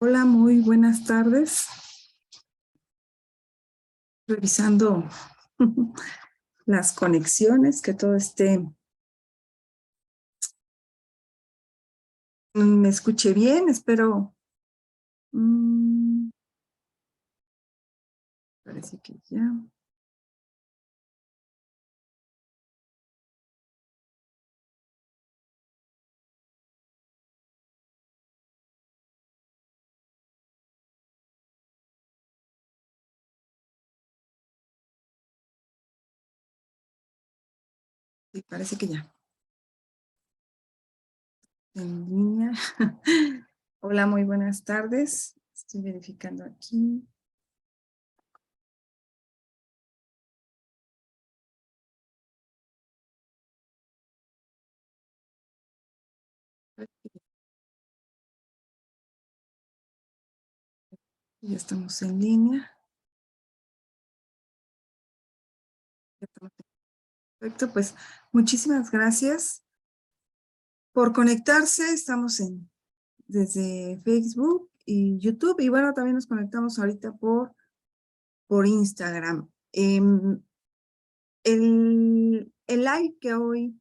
Hola, muy buenas tardes. Revisando las conexiones, que todo me escuche bien, espero. Parece que ya. Sí, parece que ya. En línea. Hola, muy buenas tardes. Estoy verificando aquí. Ya estamos en línea. Perfecto, pues muchísimas gracias por conectarse. Estamos desde Facebook y YouTube, y bueno, también nos conectamos ahorita por Instagram. El live que hoy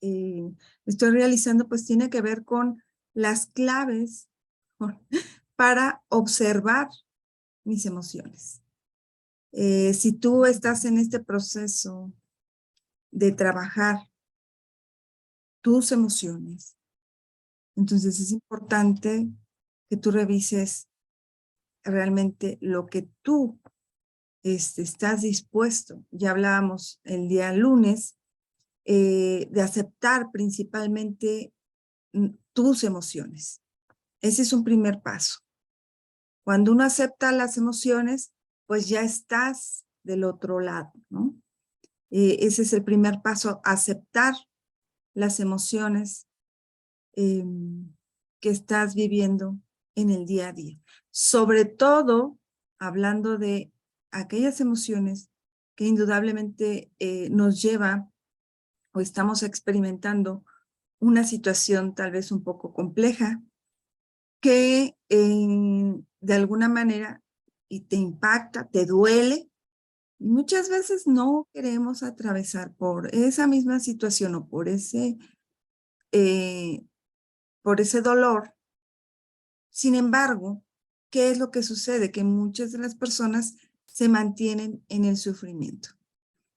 estoy realizando pues tiene que ver con las claves para observar mis emociones. Si tú estás en este proceso de trabajar tus emociones, entonces es importante que tú revises realmente lo que tú estás dispuesto. Ya hablábamos el día lunes de aceptar principalmente tus emociones. Ese es un primer paso. Cuando uno acepta las emociones, pues ya estás del otro lado, ¿no? Ese es el primer paso, aceptar las emociones que estás viviendo en el día a día. Sobre todo, hablando de aquellas emociones que indudablemente nos lleva o estamos experimentando una situación tal vez un poco compleja que de alguna manera y te impacta, te duele, y muchas veces no queremos atravesar por esa misma situación o por ese dolor. Sin embargo, ¿qué es lo que sucede? Que muchas de las personas se mantienen en el sufrimiento.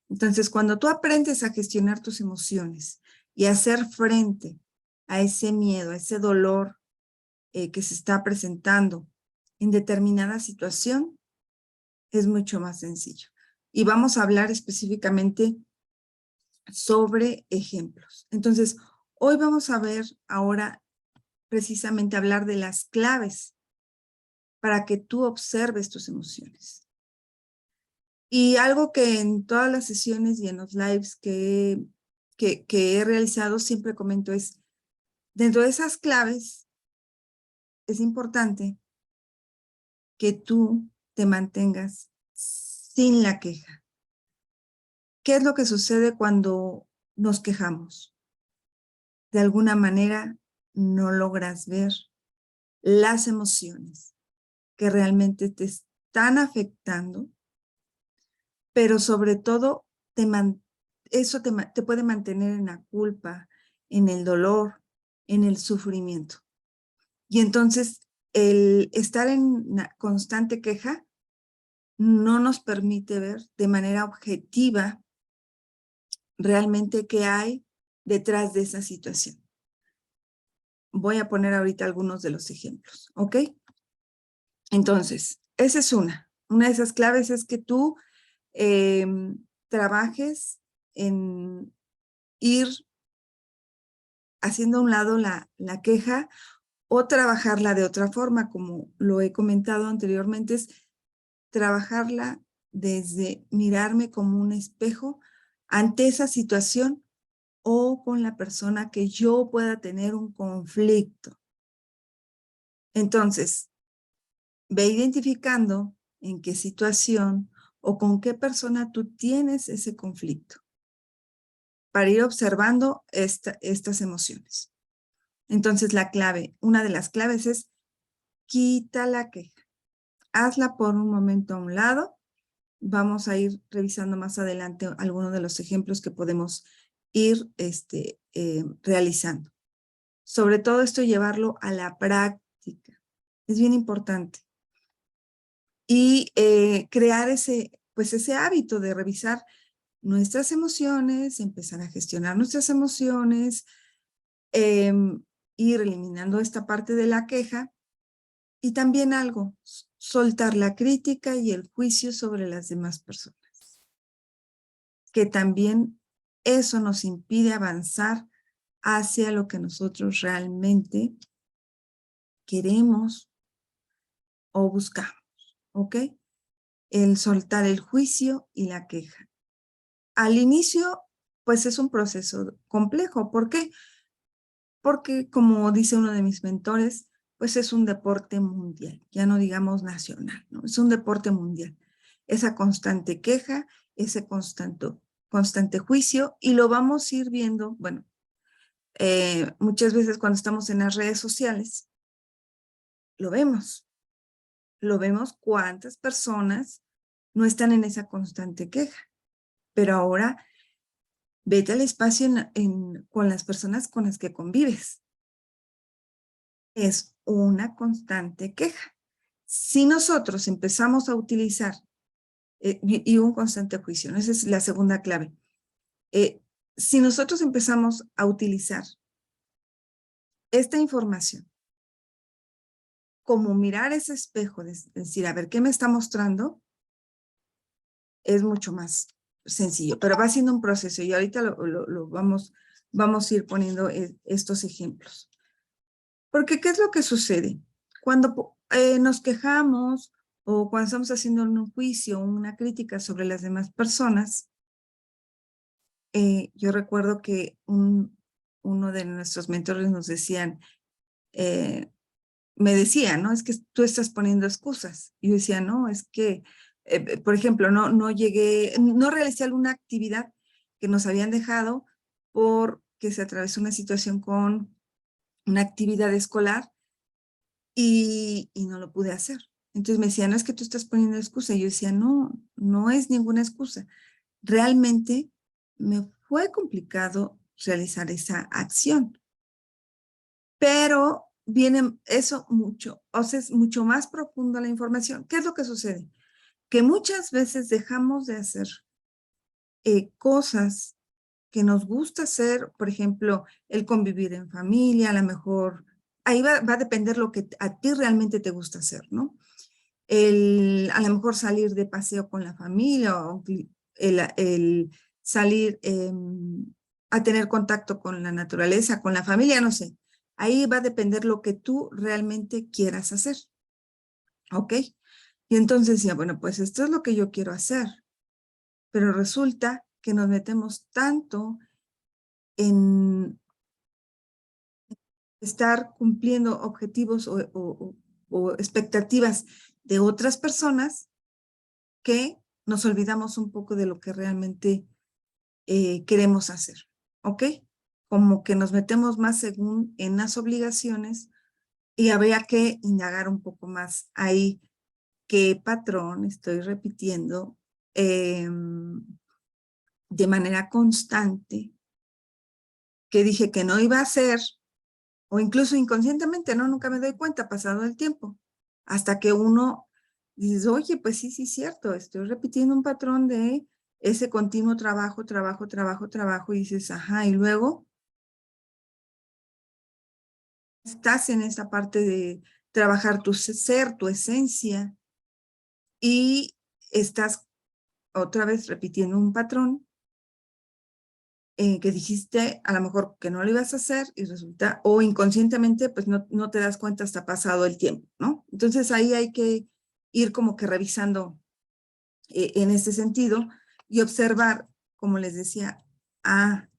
Entonces, cuando tú aprendes a gestionar tus emociones y a hacer frente a ese miedo, a ese dolor que se está presentando en determinada situación, es mucho más sencillo. Y vamos a hablar específicamente sobre ejemplos. Entonces, hoy vamos a ver ahora precisamente hablar de las claves para que tú observes tus emociones. Y algo que en todas las sesiones y en los lives que he realizado siempre comento es, dentro de esas claves, es importante que tú te mantengas sin la queja. ¿Qué es lo que sucede cuando nos quejamos? De alguna manera no logras ver las emociones que realmente te están afectando, pero sobre todo eso te puede mantener en la culpa, en el dolor, en el sufrimiento. Y entonces el estar en una constante queja no nos permite ver de manera objetiva realmente qué hay detrás de esa situación. Voy a poner ahorita algunos de los ejemplos, ¿ok? Entonces, esa es una. Una de esas claves es que tú trabajes en ir haciendo a un lado la queja o trabajarla de otra forma, como lo he comentado anteriormente, es trabajarla desde mirarme como un espejo ante esa situación o con la persona que yo pueda tener un conflicto. Entonces, ve identificando en qué situación o con qué persona tú tienes ese conflicto para ir observando estas emociones. Entonces, una de las claves es quita la queja. Hazla por un momento a un lado. Vamos a ir revisando más adelante algunos de los ejemplos que podemos ir realizando. Sobre todo esto, llevarlo a la práctica. Es bien importante. Y crear ese hábito de revisar nuestras emociones, empezar a gestionar nuestras emociones, ir eliminando esta parte de la queja. Y también algo, soltar la crítica y el juicio sobre las demás personas. Que también eso nos impide avanzar hacia lo que nosotros realmente queremos o buscamos, ¿ok? El soltar el juicio y la queja. Al inicio, pues es un proceso complejo. ¿Por qué? Porque, como dice uno de mis mentores, pues es un deporte mundial, ya no digamos nacional, ¿no? Es un deporte mundial. Esa constante queja, ese constante juicio, y lo vamos a ir viendo, bueno, muchas veces cuando estamos en las redes sociales, lo vemos cuántas personas no están en esa constante queja, pero ahora vete al espacio con las personas con las que convives. Es una constante queja. Si nosotros empezamos a utilizar, y un constante juicio, ¿no? Esa es la segunda clave. Si nosotros empezamos a utilizar esta información como mirar ese espejo, de decir, a ver, ¿qué me está mostrando? Es mucho más sencillo, pero va siendo un proceso y ahorita vamos a ir poniendo estos ejemplos. Porque, ¿qué es lo que sucede? Cuando nos quejamos o cuando estamos haciendo un juicio, una crítica sobre las demás personas, yo recuerdo que uno de nuestros mentores nos decían, me decía, ¿no? Es que tú estás poniendo excusas. Y yo decía, no, es que, por ejemplo, no realicé alguna actividad que nos habían dejado porque se atravesó una situación con una actividad escolar y no lo pude hacer. Entonces me decía, no, es que tú estás poniendo excusa. Y yo decía, no, no es ninguna excusa. Realmente me fue complicado realizar esa acción. Pero viene eso mucho, o sea, es mucho más profundo la información. ¿Qué es lo que sucede? Que muchas veces dejamos de hacer cosas que nos gusta hacer, por ejemplo, el convivir en familia, a lo mejor, ahí va a depender lo que a ti realmente te gusta hacer, ¿no? A lo mejor salir de paseo con la familia o el salir a tener contacto con la naturaleza, con la familia, no sé. Ahí va a depender lo que tú realmente quieras hacer, ¿ok? Y entonces decía, bueno, pues esto es lo que yo quiero hacer, pero resulta que nos metemos tanto en estar cumpliendo objetivos o expectativas de otras personas que nos olvidamos un poco de lo que realmente queremos hacer, ¿ok? Como que nos metemos más según en las obligaciones y habría que indagar un poco más ahí qué patrón estoy repitiendo de manera constante, que dije que no iba a hacer, o incluso inconscientemente, ¿no? Nunca me doy cuenta pasado el tiempo, hasta que uno dice, oye, pues sí, sí, cierto, estoy repitiendo un patrón de ese continuo trabajo, trabajo, trabajo, trabajo, y dices, ajá, y luego estás en esta parte de trabajar tu ser, tu esencia, y estás otra vez repitiendo un patrón que dijiste a lo mejor que no lo ibas a hacer y resulta, o inconscientemente, pues no te das cuenta hasta pasado el tiempo, ¿no? Entonces ahí hay que ir como que revisando en este sentido y observar, como les decía,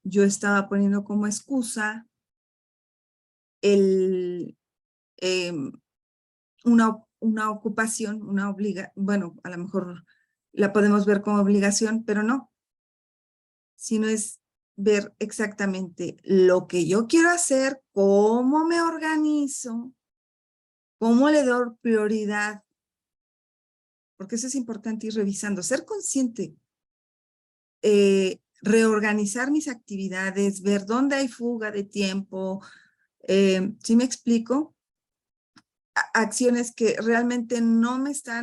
yo estaba poniendo como excusa el, eh, una ocupación, bueno, a lo mejor la podemos ver como obligación, pero no, sino es ver exactamente lo que yo quiero hacer, cómo me organizo, ¿Cómo le doy prioridad? Porque eso es importante ir revisando. Ser consciente, reorganizar mis actividades, ver dónde hay fuga de tiempo. ¿Sí me explico? Acciones que realmente no está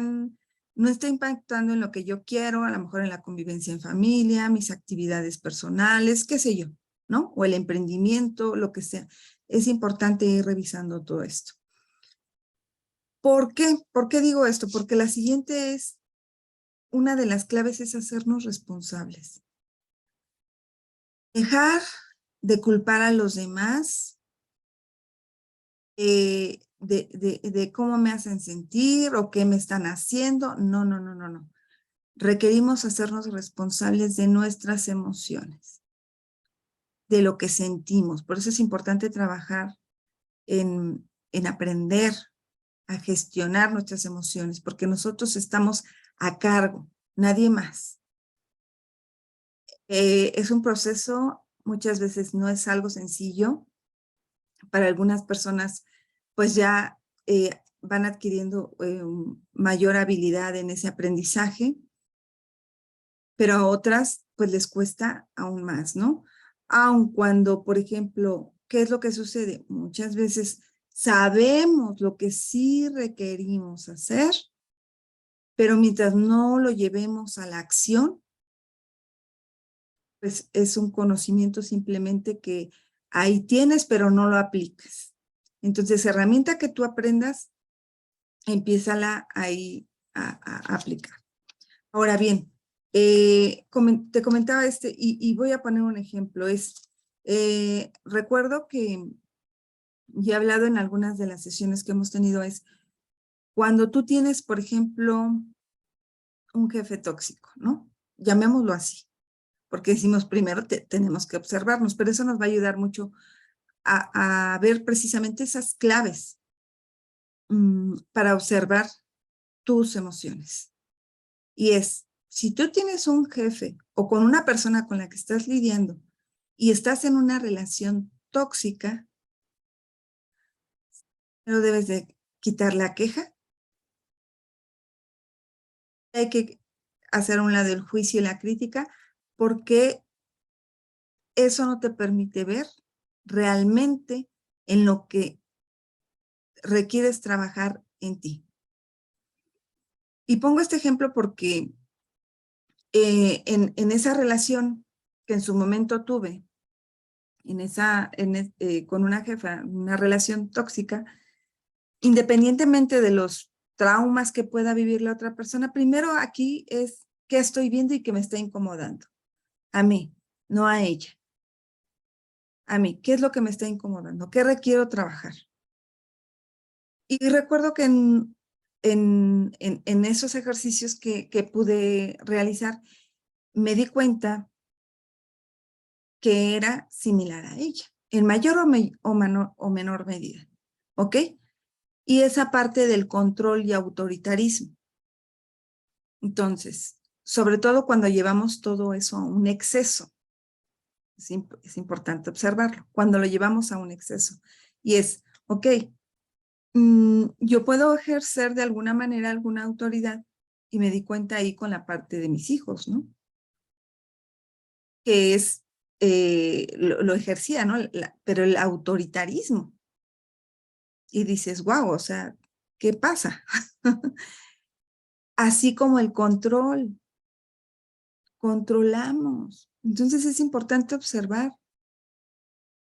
impactando en lo que yo quiero, a lo mejor en la convivencia en familia, mis actividades personales, qué sé yo, ¿no? O el emprendimiento, lo que sea. Es importante ir revisando todo esto. ¿Por qué? ¿Por qué digo esto? Porque la siguiente una de las claves es hacernos responsables. Dejar de culpar a los demás, de cómo me hacen sentir o qué me están haciendo. No, no, no, no, no. Requerimos hacernos responsables de nuestras emociones, de lo que sentimos. Por eso es importante trabajar en aprender a gestionar nuestras emociones, porque nosotros estamos a cargo, nadie más. Es un proceso, muchas veces no es algo sencillo. Para algunas personas, pues ya van adquiriendo mayor habilidad en ese aprendizaje, pero a otras, pues les cuesta aún más, ¿no? Aun cuando, por ejemplo, ¿qué es lo que sucede? Muchas veces sabemos lo que sí requerimos hacer, pero mientras no lo llevemos a la acción, pues es un conocimiento simplemente que ahí tienes, pero no lo aplicas. Entonces, herramienta que tú aprendas, empiézala ahí a aplicar. Ahora bien, te comentaba y voy a poner un ejemplo. Recuerdo que ya he hablado en algunas de las sesiones que hemos tenido, es cuando tú tienes, por ejemplo, un jefe tóxico, ¿no? Llamémoslo así, porque decimos primero tenemos que observarnos, pero eso nos va a ayudar mucho a ver precisamente esas claves para observar tus emociones. Y si tú tienes un jefe o con una persona con la que estás lidiando y estás en una relación tóxica, no debes de quitar la queja. Hay que hacer a un lado el juicio y la crítica, porque eso no te permite ver realmente en lo que requieres trabajar en ti. Y pongo este ejemplo porque en esa relación que en su momento tuve, con una jefa, una relación tóxica, independientemente de los traumas que pueda vivir la otra persona, primero aquí es qué estoy viendo y que me está incomodando. A mí, no a ella. A mí, ¿qué es lo que me está incomodando? ¿Qué requiero trabajar? Y recuerdo que en esos ejercicios que pude realizar, me di cuenta que era similar a ella, en mayor o menor medida. ¿Ok? Y esa parte del control y autoritarismo. Entonces, sobre todo cuando llevamos todo eso a un exceso, es importante observarlo, cuando lo llevamos a un exceso. Y ok, yo puedo ejercer de alguna manera alguna autoridad, y me di cuenta ahí con la parte de mis hijos, ¿no? Que lo ejercía, ¿no? Pero el autoritarismo. Y dices, wow, o sea, ¿qué pasa? Así como el control, controlamos. Entonces es importante observar.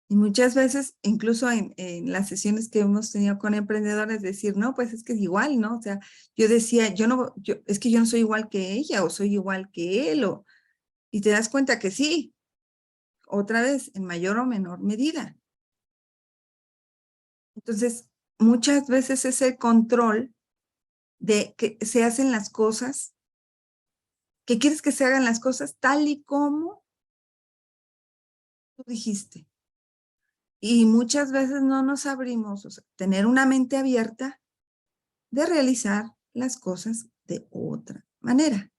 Y muchas veces, incluso en las sesiones que hemos tenido con emprendedores, decir, no, pues es que es igual, ¿no? O sea, yo decía, es que yo no soy igual que ella o soy igual que él, y te das cuenta que sí, otra vez, en mayor o menor medida. Entonces, muchas veces ese control de que se hacen las cosas, que quieres que se hagan las cosas tal y como tú dijiste. Y muchas veces no nos abrimos, o sea, tener una mente abierta de realizar las cosas de otra manera.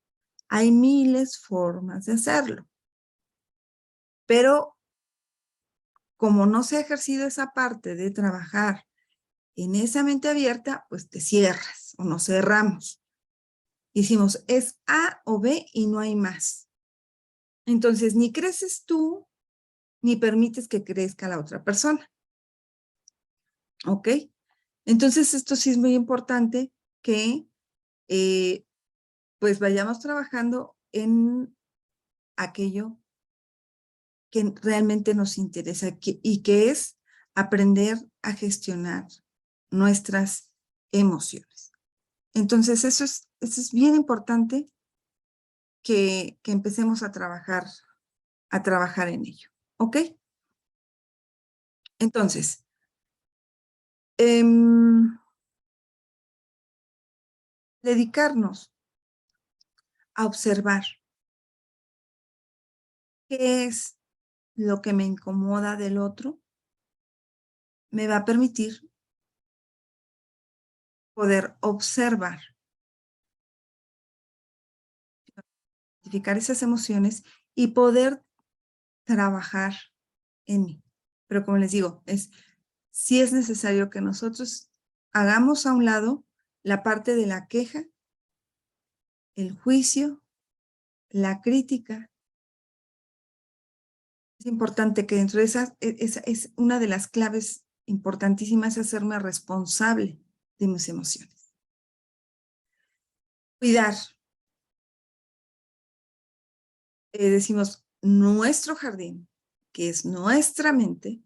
Hay miles formas de hacerlo, pero como no se ha ejercido esa parte de trabajar En esa mente abierta, pues te cierras o nos cerramos. Decimos, es A o B y no hay más. Entonces, ni creces tú, ni permites que crezca la otra persona. ¿Ok? Entonces, esto sí es muy importante que pues vayamos trabajando en aquello que realmente nos interesa y que es aprender a gestionar nuestras emociones. Entonces, eso es bien importante que empecemos a trabajar en ello. ¿Ok? Entonces, dedicarnos a observar qué es lo que me incomoda del otro me va a permitir poder observar, identificar esas emociones y poder trabajar en mí. Pero como les digo, sí es necesario que nosotros hagamos a un lado la parte de la queja, el juicio, la crítica. Es importante que dentro de esa es una de las claves importantísimas, hacerme responsable de mis emociones. Cuidar, decimos, nuestro jardín, que es nuestra mente,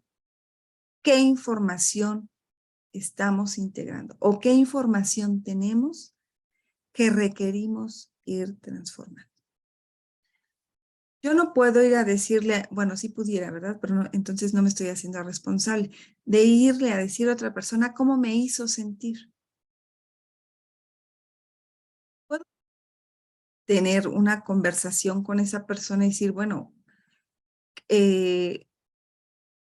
qué información estamos integrando o qué información tenemos que requerimos ir transformando. Yo no puedo ir a decirle, bueno, sí pudiera, ¿verdad? Pero no, entonces no me estoy haciendo responsable de irle a decir a otra persona cómo me hizo sentir. Puedo tener una conversación con esa persona y decir, bueno, ¿qué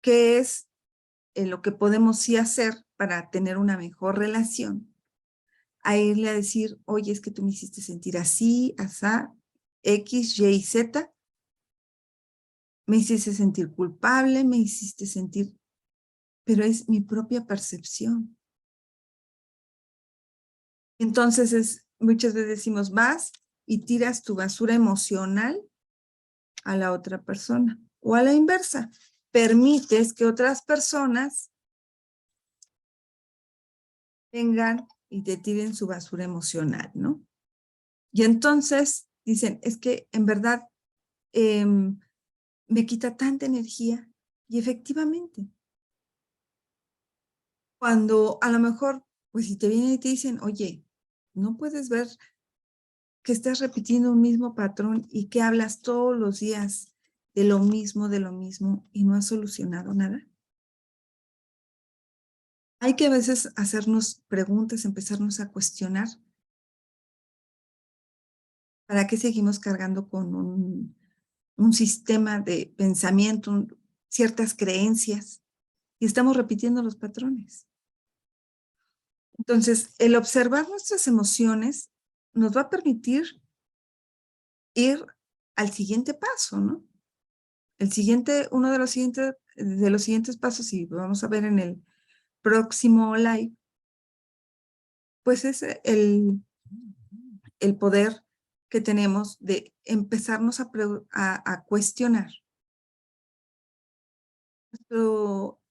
es lo que podemos sí hacer para tener una mejor relación? A irle a decir, oye, es que tú me hiciste sentir así, asá, X, Y, Z, me hiciste sentir culpable, me hiciste sentir, pero es mi propia percepción. Entonces, muchas veces decimos, vas y tiras tu basura emocional a la otra persona. O a la inversa, permites que otras personas vengan y te tiren su basura emocional, ¿no? Y entonces dicen, es que en verdad me quita tanta energía. Y efectivamente, cuando a lo mejor, pues si te vienen y te dicen, oye, no puedes ver que estás repitiendo un mismo patrón y que hablas todos los días de lo mismo y no has solucionado nada. Hay que a veces hacernos preguntas, empezarnos a cuestionar. ¿Para qué seguimos cargando con un sistema de pensamiento, ciertas creencias? Y estamos repitiendo los patrones. Entonces, el observar nuestras emociones nos va a permitir ir al siguiente paso, ¿no? Uno de los siguientes pasos, y vamos a ver en el próximo live, pues es el poder que tenemos de empezarnos a cuestionar nuestro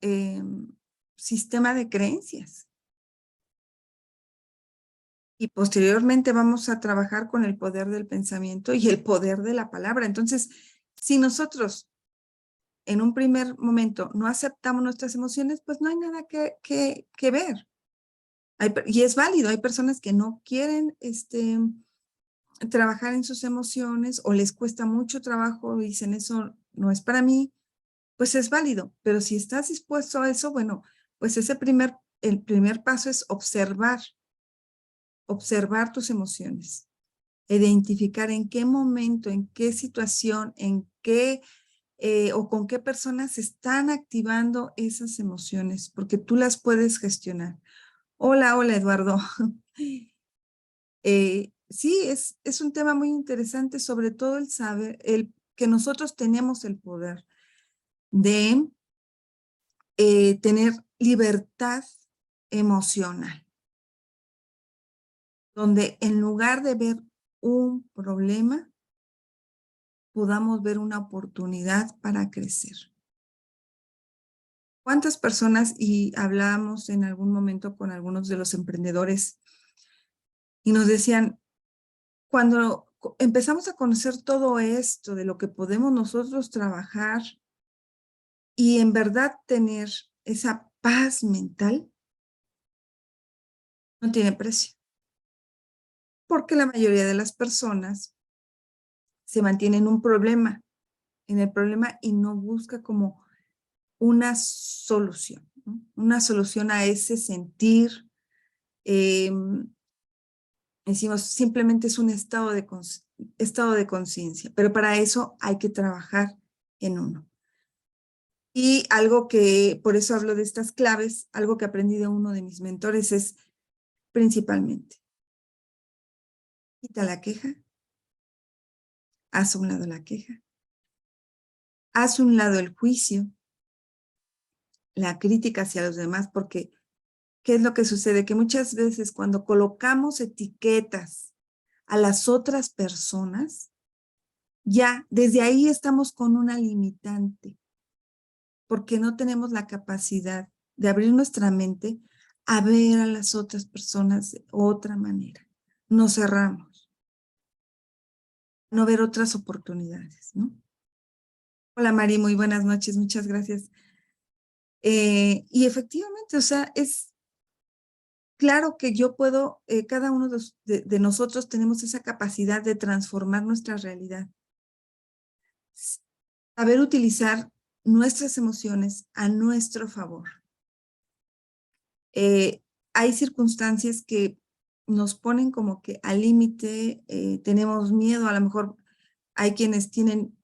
sistema de creencias. Y posteriormente vamos a trabajar con el poder del pensamiento y el poder de la palabra. Entonces, si nosotros en un primer momento no aceptamos nuestras emociones, pues no hay nada que ver. Y es válido, hay personas que no quieren trabajar en sus emociones o les cuesta mucho trabajo, dicen eso no es para mí, pues es válido. Pero si estás dispuesto a eso, bueno, pues el primer paso es observar tus emociones, identificar en qué momento, en qué situación, en qué o con qué personas se están activando esas emociones, porque tú las puedes gestionar. Hola, Eduardo. Sí, es un tema muy interesante, sobre todo el saber, que nosotros tenemos el poder de tener libertad emocional, donde en lugar de ver un problema, podamos ver una oportunidad para crecer. ¿Cuántas personas, y hablábamos en algún momento con algunos de los emprendedores, y nos decían, cuando empezamos a conocer todo esto de lo que podemos nosotros trabajar y en verdad tener esa paz mental, no tiene precio? Porque la mayoría de las personas se mantienen en el problema y no busca como una solución, ¿no? Una solución a ese sentir. Decimos, simplemente es un estado de conciencia, pero para eso hay que trabajar en uno. Y algo que, por eso hablo de estas claves, algo que aprendí de uno de mis mentores es principalmente, quita la queja, haz a un lado la queja, haz a un lado el juicio, la crítica hacia los demás, porque ¿qué es lo que sucede? Que muchas veces cuando colocamos etiquetas a las otras personas, ya desde ahí estamos con una limitante, porque no tenemos la capacidad de abrir nuestra mente a ver a las otras personas de otra manera. Nos cerramos, no ver otras oportunidades, ¿no? Hola Mari, muy buenas noches, muchas gracias. Y efectivamente, o sea, es claro que yo puedo, cada uno de nosotros tenemos esa capacidad de transformar nuestra realidad. Saber utilizar nuestras emociones a nuestro favor. Hay circunstancias que nos ponen como que al límite, tenemos miedo, a lo mejor hay quienes tienen,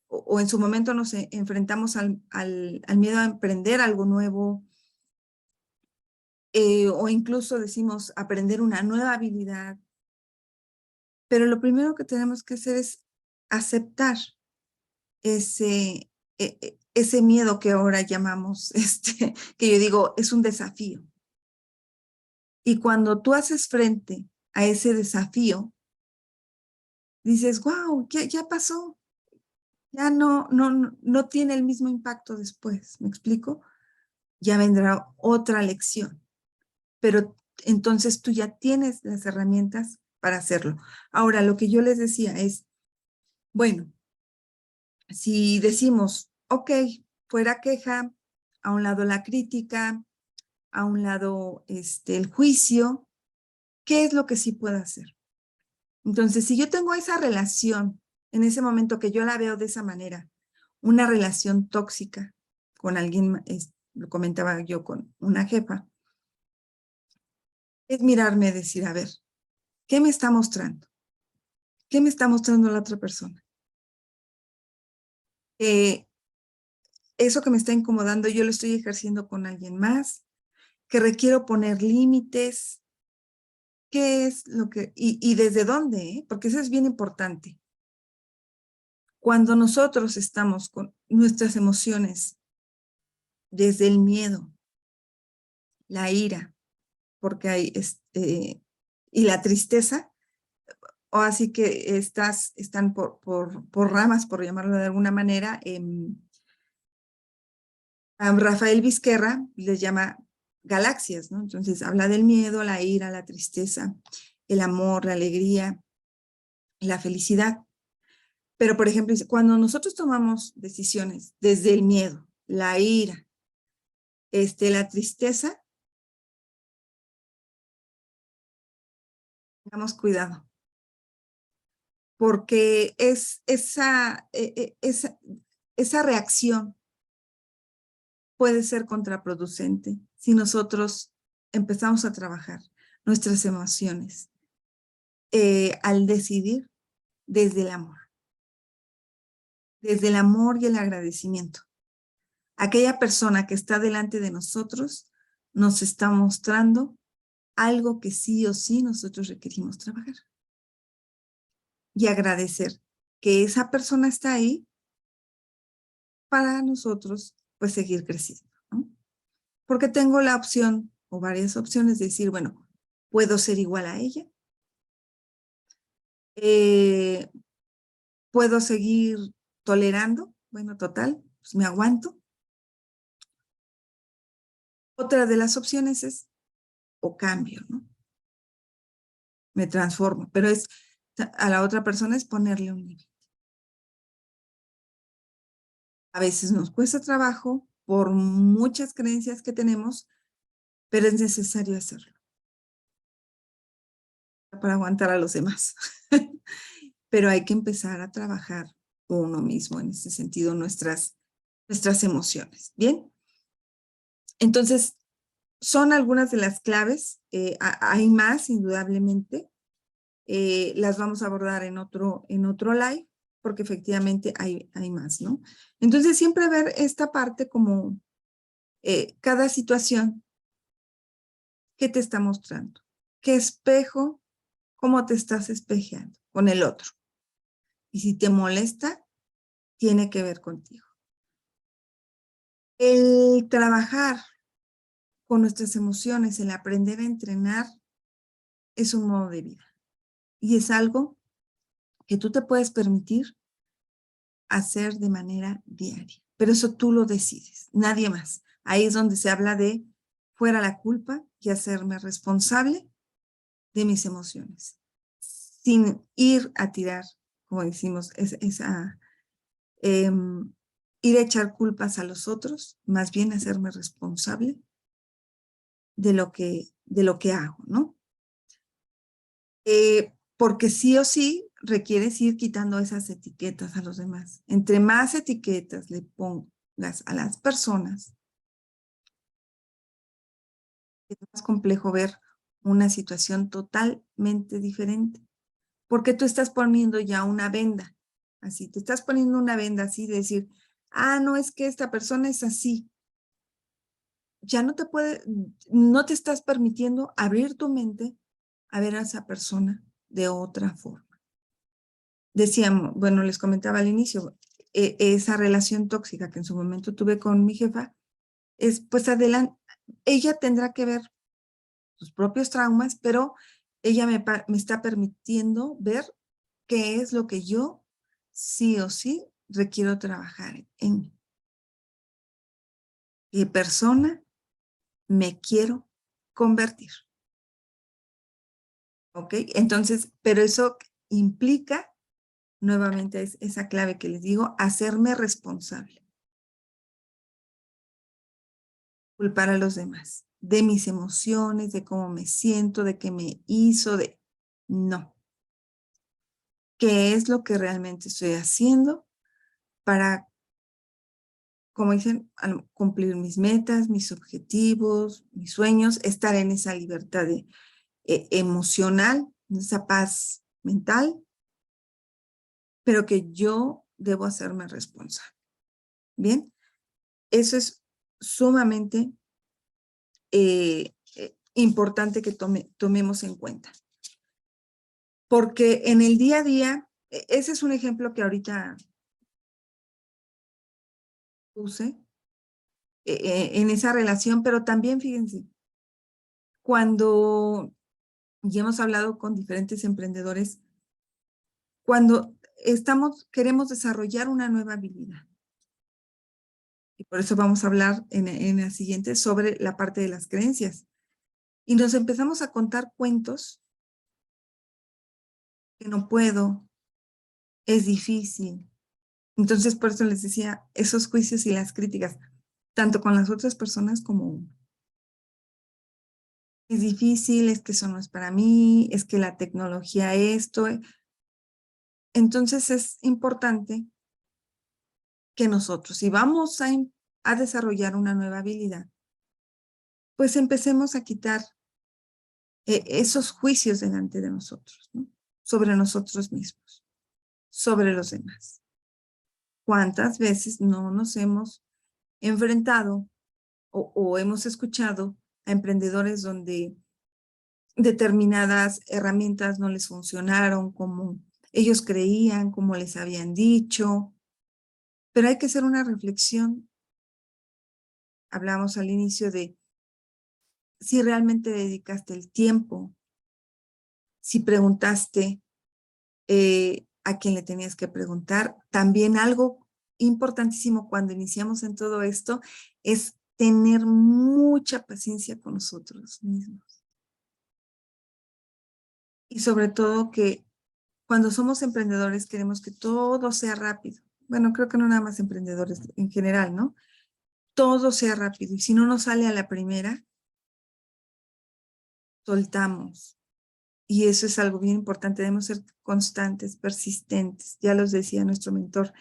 o en su momento nos enfrentamos al miedo a emprender algo nuevo, o incluso decimos aprender una nueva habilidad, pero lo primero que tenemos que hacer es aceptar ese miedo que ahora llamamos, que yo digo, es un desafío. Y cuando tú haces frente a ese desafío, dices, wow, ya pasó, ya no tiene el mismo impacto después, ¿me explico? Ya vendrá otra lección, pero entonces tú ya tienes las herramientas para hacerlo. Ahora, lo que yo les decía es, bueno, si decimos, ok, fuera queja, a un lado la crítica, a un lado el juicio, ¿qué es lo que sí puedo hacer? Entonces, si yo tengo esa relación, en ese momento que yo la veo de esa manera, una relación tóxica con alguien, lo comentaba yo con una jefa, es mirarme y decir, a ver, ¿qué me está mostrando? ¿Qué me está mostrando la otra persona? Eso que me está incomodando, yo lo estoy ejerciendo con alguien más, que requiero poner límites, ¿qué es lo que, y desde dónde? Porque eso es bien importante. Cuando nosotros estamos con nuestras emociones desde el miedo, la ira, porque hay, y la tristeza, o así que están por ramas, por llamarlo de alguna manera. A Rafael Vizquerra les llama galaxias, ¿no? Entonces habla del miedo, la ira, la tristeza, el amor, la alegría, la felicidad. Pero, por ejemplo, cuando nosotros tomamos decisiones desde el miedo, la ira, la tristeza, tengamos cuidado, porque es esa reacción puede ser contraproducente si nosotros empezamos a trabajar nuestras emociones al decidir desde el amor y el agradecimiento. Aquella persona que está delante de nosotros nos está mostrando algo que sí o sí nosotros requerimos trabajar. Y agradecer que esa persona está ahí para nosotros, pues, seguir creciendo, ¿no? Porque tengo la opción o varias opciones de decir, bueno, ¿puedo ser igual a ella? ¿Puedo seguir tolerando? Bueno, total, pues me aguanto. Otra de las opciones es, o cambio, ¿no? Me transformo, pero es, a la otra persona es ponerle un límite. A veces nos cuesta trabajo por muchas creencias que tenemos, pero es necesario hacerlo para aguantar a los demás. Pero hay que empezar a trabajar uno mismo en ese sentido, nuestras emociones. Bien, entonces son algunas de las claves. Hay más, indudablemente. Las vamos a abordar en otro live, porque efectivamente hay más, ¿no? Entonces siempre ver esta parte como cada situación que te está mostrando, qué espejo, cómo te estás espejeando con el otro. Y si te molesta, tiene que ver contigo. El trabajar con nuestras emociones, el aprender a entrenar, es un modo de vida. Y es algo que tú te puedes permitir hacer de manera diaria. Pero eso tú lo decides, nadie más. Ahí es donde se habla de fuera la culpa y hacerme responsable de mis emociones. Sin ir a tirar, como decimos, ir a echar culpas a los otros, más bien hacerme responsable de lo que hago, ¿no? Porque sí o sí requieres ir quitando esas etiquetas a los demás. Entre más etiquetas le pongas a las personas, es más complejo ver una situación totalmente diferente. Porque tú estás poniendo ya una venda, así, te estás poniendo una venda así de decir, no, es que esta persona es así. Ya no te estás permitiendo abrir tu mente a ver a esa persona de otra forma. Decíamos, bueno, les comentaba al inicio, esa relación tóxica que en su momento tuve con mi jefa, pues adelante, ella tendrá que ver sus propios traumas, pero ella me está permitiendo ver qué es lo que yo sí o sí requiero trabajar en mí. ¿Qué persona me quiero convertir? ¿Ok? Entonces, pero eso implica, nuevamente es esa clave que les digo, hacerme responsable. Culpar a los demás, de mis emociones, de cómo me siento, de qué me hizo, no. ¿Qué es lo que realmente estoy haciendo para, como dicen, cumplir mis metas, mis objetivos, mis sueños, estar en esa libertad emocional, en esa paz mental, pero que yo debo hacerme responsable? Bien, eso es sumamente importante que tomemos en cuenta. Porque en el día a día, ese es un ejemplo que ahorita puse en esa relación, pero también fíjense, cuando ya hemos hablado con diferentes emprendedores, cuando queremos desarrollar una nueva habilidad. Y por eso vamos a hablar en la siguiente sobre la parte de las creencias. Y nos empezamos a contar cuentos que no puedo, es difícil. Entonces, por eso les decía, esos juicios y las críticas, tanto con las otras personas como uno. Es difícil, es que eso no es para mí, es que la tecnología esto. Entonces es importante que nosotros, si vamos a desarrollar una nueva habilidad, pues empecemos a quitar esos juicios delante de nosotros, ¿no? Sobre nosotros mismos, sobre los demás. ¿Cuántas veces no nos hemos enfrentado o hemos escuchado a emprendedores donde determinadas herramientas no les funcionaron como ellos creían, como les habían dicho? Pero hay que hacer una reflexión. Hablamos al inicio de si realmente dedicaste el tiempo, si preguntaste a quien le tenías que preguntar. También algo importantísimo cuando iniciamos en todo esto es tener mucha paciencia con nosotros mismos. Y sobre todo que cuando somos emprendedores queremos que todo sea rápido. Bueno, creo que no nada más emprendedores en general, ¿no? Todo sea rápido. Y si no nos sale a la primera, soltamos. Y eso es algo bien importante. Debemos ser constantes, persistentes. Ya los decía nuestro mentor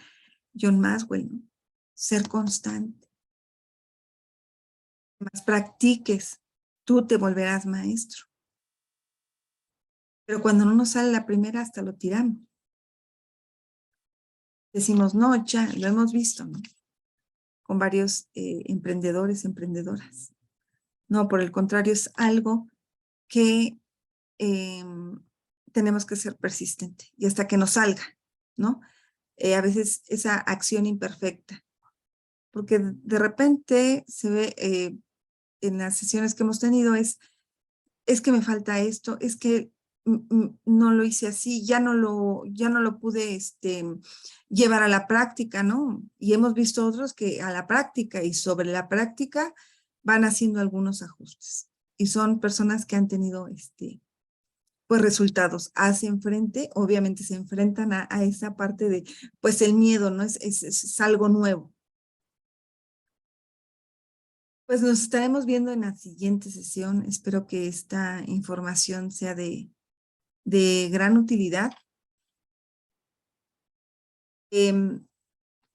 John Maxwell, ¿no? Ser constante. Más practiques, tú te volverás maestro. Pero cuando no nos sale la primera, hasta lo tiramos. Decimos, no, ya, lo hemos visto, ¿no? Con varios emprendedores, emprendedoras. No, por el contrario, es algo que tenemos que ser persistente y hasta que nos salga, ¿no? A veces esa acción imperfecta, porque de repente se ve en las sesiones que hemos tenido es que me falta esto, es que no lo hice así, ya no lo pude llevar a la práctica, ¿no? Y hemos visto otros que a la práctica y sobre la práctica van haciendo algunos ajustes. Y son personas que han tenido pues resultados hacia enfrente, obviamente se enfrentan a esa parte de, pues el miedo, ¿no? Es algo nuevo. Pues nos estaremos viendo en la siguiente sesión. Espero que esta información sea de gran utilidad.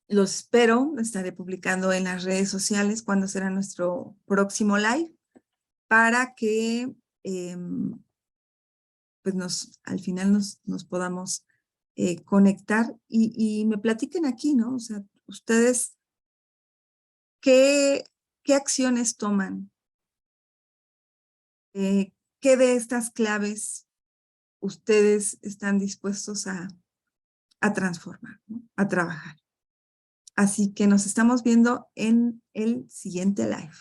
Los espero, estaré publicando en las redes sociales cuándo será nuestro próximo live para que pues al final nos podamos conectar y me platiquen aquí, ¿no? O sea, ustedes, ¿qué acciones toman? ¿Qué de estas claves ustedes están dispuestos a transformar, ¿no? A trabajar? Así que nos estamos viendo en el siguiente live.